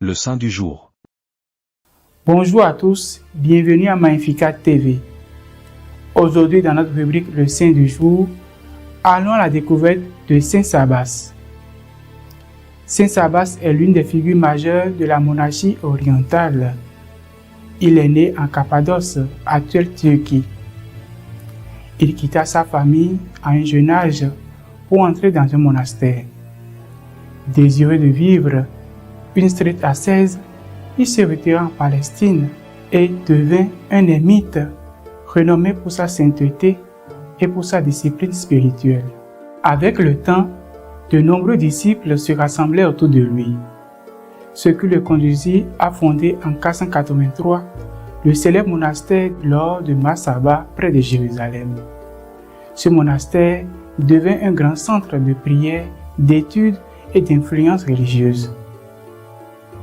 Le saint du jour. Bonjour à tous, bienvenue à Magnificat TV. Aujourd'hui, dans notre rubrique Le Saint du jour, allons à la découverte de Saint Sabas. Saint Sabas est l'une des figures majeures de la monarchie orientale. Il est né en Cappadoce, actuelle Turquie. Il quitta sa famille à un jeune âge pour entrer dans un monastère. Désireux de vivre une stricte ascèse, il se retira en Palestine et devint un ermite renommé pour sa sainteté et pour sa discipline spirituelle. Avec le temps, de nombreux disciples se rassemblaient autour de lui, ce qui le conduisit à fonder en 483 le célèbre monastère lors de Massaba près de Jérusalem. Ce monastère devint un grand centre de prière, d'études et d'influence religieuse.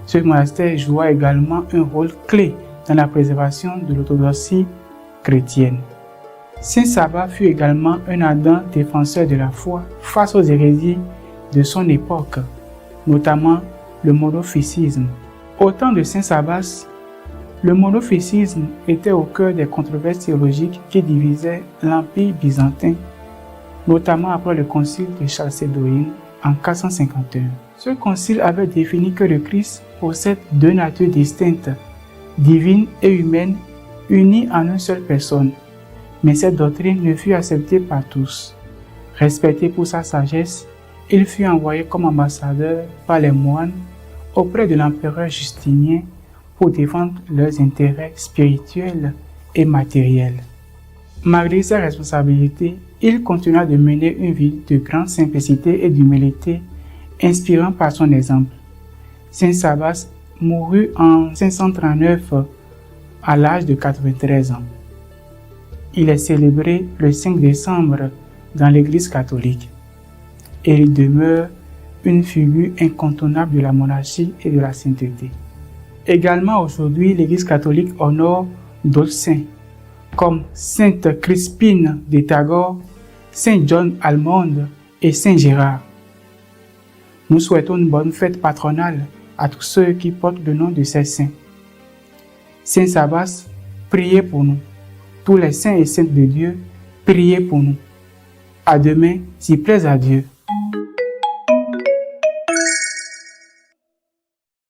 Ce monastère joua également un rôle clé dans la préservation de l'orthodoxie chrétienne. Saint Sabas fut également un ardent défenseur de la foi face aux hérésies de son époque, notamment le monophysitisme. Au temps de Saint Sabas, le monophysitisme était au cœur des controverses théologiques qui divisaient l'Empire byzantin, notamment après le concile de Chalcédoine en 451. Ce concile avait défini que le Christ possède deux natures distinctes, divine et humaine, unies en une seule personne. Mais cette doctrine ne fut acceptée par tous. Respecté pour sa sagesse, il fut envoyé comme ambassadeur par les moines auprès de l'empereur Justinien pour défendre leurs intérêts spirituels et matériels. Malgré ses responsabilités, il continua de mener une vie de grande simplicité et d'humilité, inspirant par son exemple. Saint Sabas mourut en 539 à l'âge de 93 ans. Il est célébré le 5 décembre dans l'Église catholique et il demeure une figure incontournable de la monarchie et de la sainteté. Également aujourd'hui, l'Église catholique honore d'autres saints comme Sainte Crispine de Tagore, Saint John Almond et Saint Gérard. Nous souhaitons une bonne fête patronale à tous ceux qui portent le nom de ces saints. Saint Sabas, priez pour nous. Tous les saints et saintes de Dieu, priez pour nous. À demain, s'il plaise à Dieu.